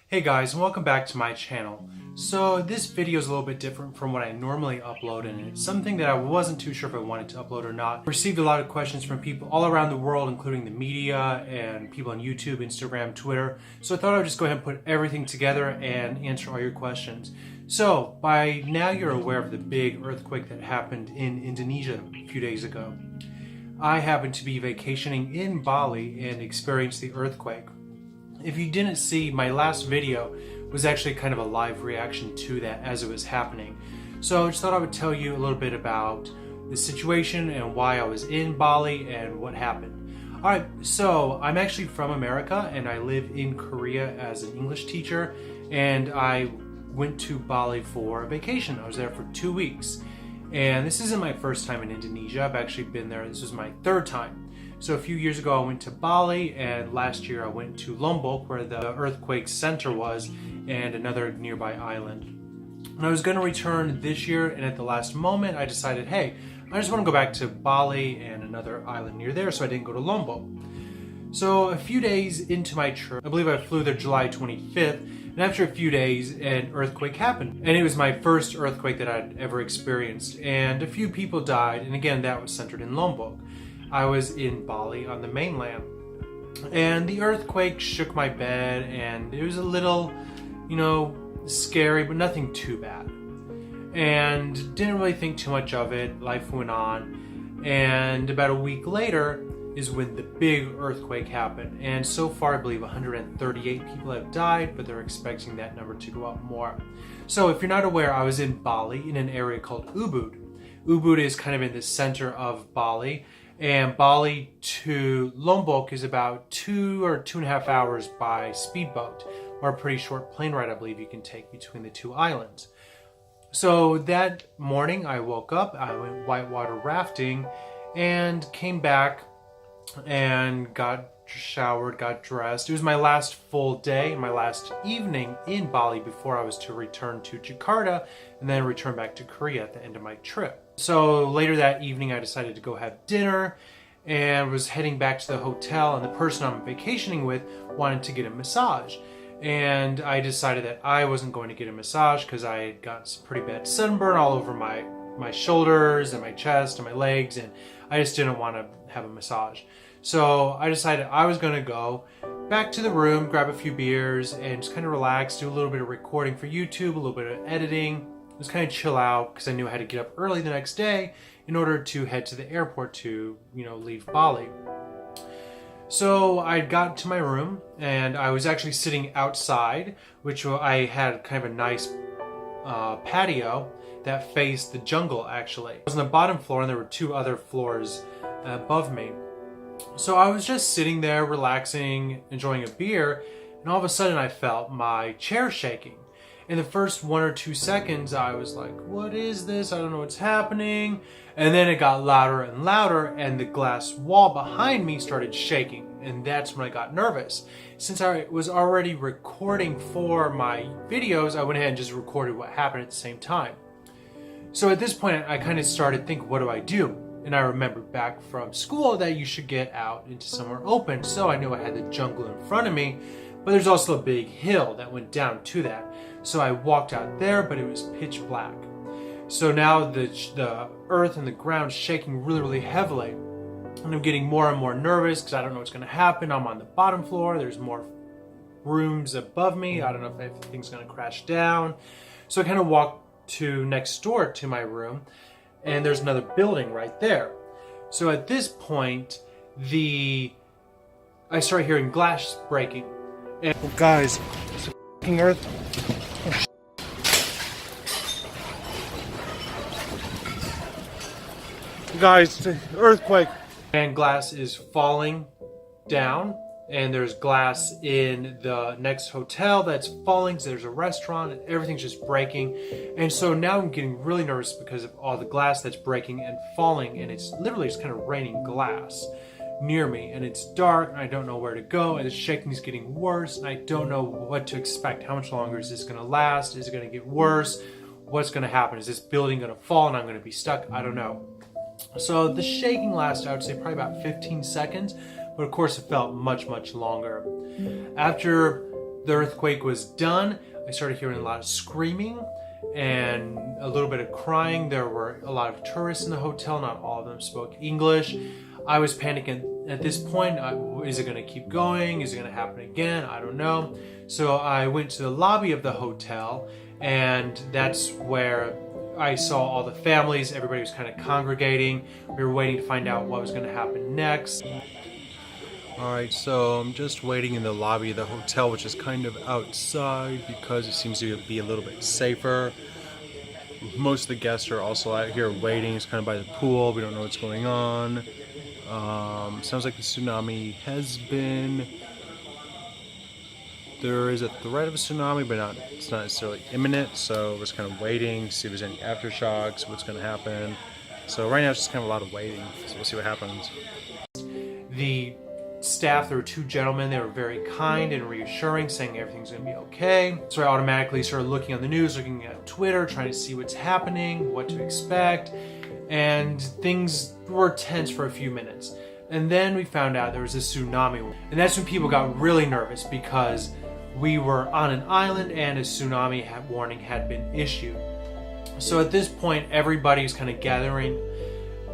Hey guys, and welcome back to my channel. So this video is a little bit different from what I normally upload, and it's something that I wasn't too sure if I wanted to upload or not. I received a lot of questions from people all around the world, including the media and people on YouTube, Instagram, Twitter. So I thought I would just go ahead and put everything together and answer all your questions. So by now you're aware of the big earthquake that happened in Indonesia a few days ago. I happened to be vacationing in Bali and experienced the earthquake. If you didn't see, my last video was actually kind of a live reaction to that as it was happening. So I just thought I would tell you a little bit about the situation and why I was in Bali and what happened. Alright, so I'm actually from America and I live in Korea as an English teacher, and I went to Bali for a vacation. I was there for 2 weeks. And this isn't my first time in Indonesia. I've actually been there. This was my third time. So a few years ago I went to Bali, and last year I went to Lombok, where the earthquake center was, and another nearby island. And I was going to return this year, and at the last moment I decided, hey, I just want to go back to Bali and another island near there, so I didn't go to Lombok. So a few days into my trip, I believe I flew there July 25th, and after a few days, an earthquake happened. And it was my first earthquake that I'd ever experienced, and a few people died, and again, that was centered in Lombok. I was in Bali on the mainland, and the earthquake shook my bed, and it was a little, scary, but nothing too bad. And didn't really think too much of it. Life went on, and about a week later is when the big earthquake happened. And so far, I believe 138 people have died, but they're expecting that number to go up more. So if you're not aware, I was in Bali in an area called Ubud. Ubud is kind of in the center of Bali, and Bali to Lombok is about 2 or 2.5 hours by speedboat, or a pretty short plane ride I believe you can take between the two islands. So that morning I woke up, I went whitewater rafting, and came back and got showered, got dressed. It was my last full day, my last evening in Bali before I was to return to Jakarta and then return back to Korea at the end of my trip. So later that evening I decided to go have dinner and was heading back to the hotel, and the person I'm vacationing with wanted to get a massage. And I decided that I wasn't going to get a massage because I had got some pretty bad sunburn all over my shoulders and my chest and my legs, and I just didn't want to have a massage. So I decided I was going to go back to the room, grab a few beers, and just kind of relax, do a little bit of recording for YouTube, a little bit of editing, just kind of chill out, because I knew I had to get up early the next day in order to head to the airport to, leave Bali. So I got to my room, and I was actually sitting outside, which I had kind of a nice patio that faced the jungle, actually. I was on the bottom floor, and there were 2 other floors above me. So I was just sitting there relaxing, enjoying a beer, and all of a sudden I felt my chair shaking. In the first 1 or 2 seconds I was like, what is this? I don't know what's happening. And then it got louder and louder, and the glass wall behind me started shaking, and that's when I got nervous. Since I was already recording for my videos, I went ahead and just recorded what happened at the same time. So at this point I kind of started thinking, what do I do? And I remembered back from school that you should get out into somewhere open. So I knew I had the jungle in front of me, but there's also a big hill that went down to that. So I walked out there, but it was pitch black. So now the earth and the ground shaking really, really heavily. And I'm getting more and more nervous because I don't know what's going to happen. I'm on the bottom floor. There's more rooms above me. I don't know if everything's going to crash down. So I kind of walked to next door to my room, and there's another building right there. So at this point, I started hearing glass breaking. And guys, it's a fucking earth. Guys, the earthquake. And glass is falling down, and there's glass in the next hotel that's falling. So there's a restaurant, and everything's just breaking. And so now I'm getting really nervous because of all the glass that's breaking and falling, and it's literally just kind of raining glass near me, and it's dark, and I don't know where to go, and the shaking is getting worse, and I don't know what to expect. How much longer is this going to last? Is it going to get worse? What's going to happen? Is this building going to fall and I'm going to be stuck? I don't know. So the shaking lasted, I would say, probably about 15 seconds, but of course it felt much, much longer. After the earthquake was done, I started hearing a lot of screaming and a little bit of crying. There were a lot of tourists in the hotel. Not all of them spoke English. I was panicking at this point. Is it going to keep going? Is it going to happen again? I don't know. So I went to the lobby of the hotel, and that's where I saw all the families. Everybody was kind of congregating. We were waiting to find out what was going to happen next. Alright, so I'm just waiting in the lobby of the hotel, which is kind of outside because it seems to be a little bit safer. Most of the guests are also out here waiting. It's kind of by the pool. We don't know what's going on. Sounds like the tsunami has been... There is a threat of a tsunami, but it's not necessarily imminent, so we're just kind of waiting, see if there's any aftershocks, what's going to happen. So right now it's just kind of a lot of waiting, so we'll see what happens. The staff, there were two gentlemen. They were very kind and reassuring, saying everything's going to be okay. So I automatically started looking on the news, looking at Twitter, trying to see what's happening, what to expect, and things were tense for a few minutes. And then we found out there was a tsunami, and that's when people got really nervous because we were on an island and a tsunami warning had been issued. So at this point, everybody was kind of gathering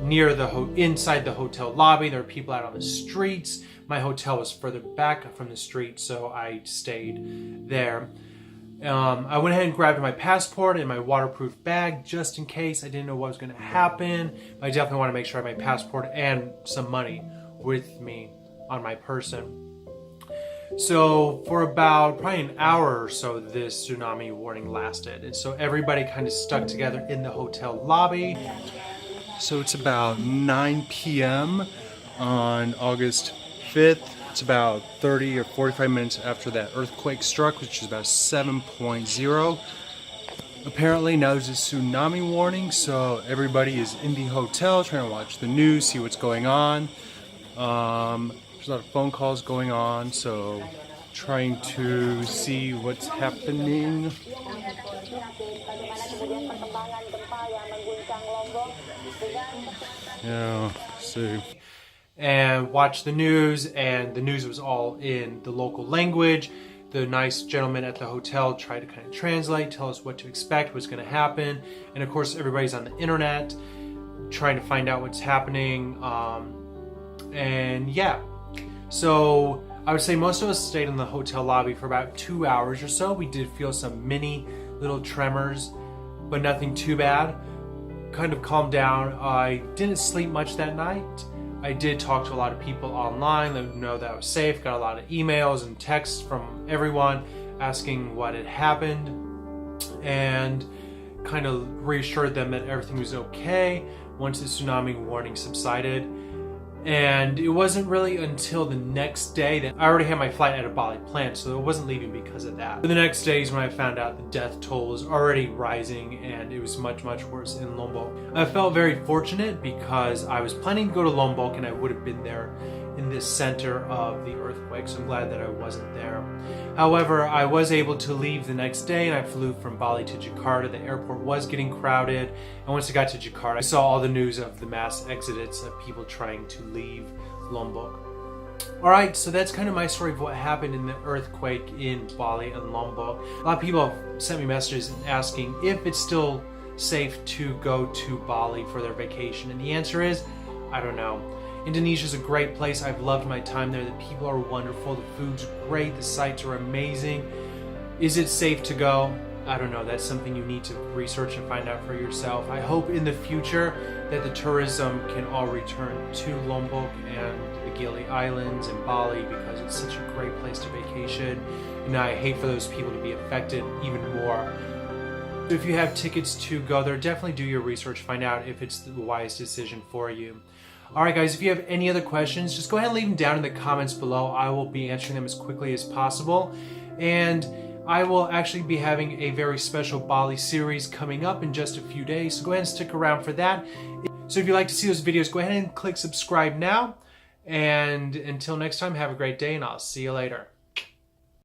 near inside the hotel lobby. There were people out on the streets. My hotel was further back from the street, so I stayed there. I went ahead and grabbed my passport and my waterproof bag just in case. I didn't know what was going to happen. But I definitely want to make sure I have my passport and some money with me on my person. So for about probably an hour or so, this tsunami warning lasted. And so everybody kind of stuck together in the hotel lobby. So it's about 9 p.m. on August 5th. It's about 30 or 45 minutes after that earthquake struck, which is about 7.0. Apparently now there's a tsunami warning, so everybody is in the hotel trying to watch the news, see what's going on. There's a lot of phone calls going on, so trying to see what's happening. Yeah, see. And watch the news, and the news was all in the local language. The nice gentleman at the hotel tried to kind of translate, tell us what to expect, what's going to happen. And of course, everybody's on the internet trying to find out what's happening. And yeah, so I would say most of us stayed in the hotel lobby for about 2 hours or so. We did feel some mini little tremors, but nothing too bad. Kind of calmed down. I didn't sleep much that night. I did talk to a lot of people online, let them know that I was safe. Got a lot of emails and texts from everyone asking what had happened, and kind of reassured them that everything was okay once the tsunami warning subsided. And it wasn't really until the next day that I already had my flight out of Bali planned, so I wasn't leaving because of that. But the next day is when I found out the death toll was already rising, and it was much, much worse in Lombok. I felt very fortunate because I was planning to go to Lombok and I would have been there in the center of the earthquake, so I'm glad that I wasn't there. However, I was able to leave the next day, and I flew from Bali to Jakarta. The airport was getting crowded, and once I got to Jakarta, I saw all the news of the mass exodus of people trying to leave Lombok. Alright, so that's kind of my story of what happened in the earthquake in Bali and Lombok. A lot of people have sent me messages asking if it's still safe to go to Bali for their vacation, and the answer is, I don't know. Indonesia is a great place. I've loved my time there. The people are wonderful. The food's great. The sights are amazing. Is it safe to go? I don't know. That's something you need to research and find out for yourself. I hope in the future that the tourism can all return to Lombok and the Gili Islands and Bali, because it's such a great place to vacation. And I hate for those people to be affected even more. So if you have tickets to go there, definitely do your research. Find out if it's the wise decision for you. Alright guys, if you have any other questions, just go ahead and leave them down in the comments below. I will be answering them as quickly as possible. And I will actually be having a very special Bali series coming up in just a few days, so go ahead and stick around for that. So if you'd like to see those videos, go ahead and click subscribe now. And until next time, have a great day, and I'll see you later.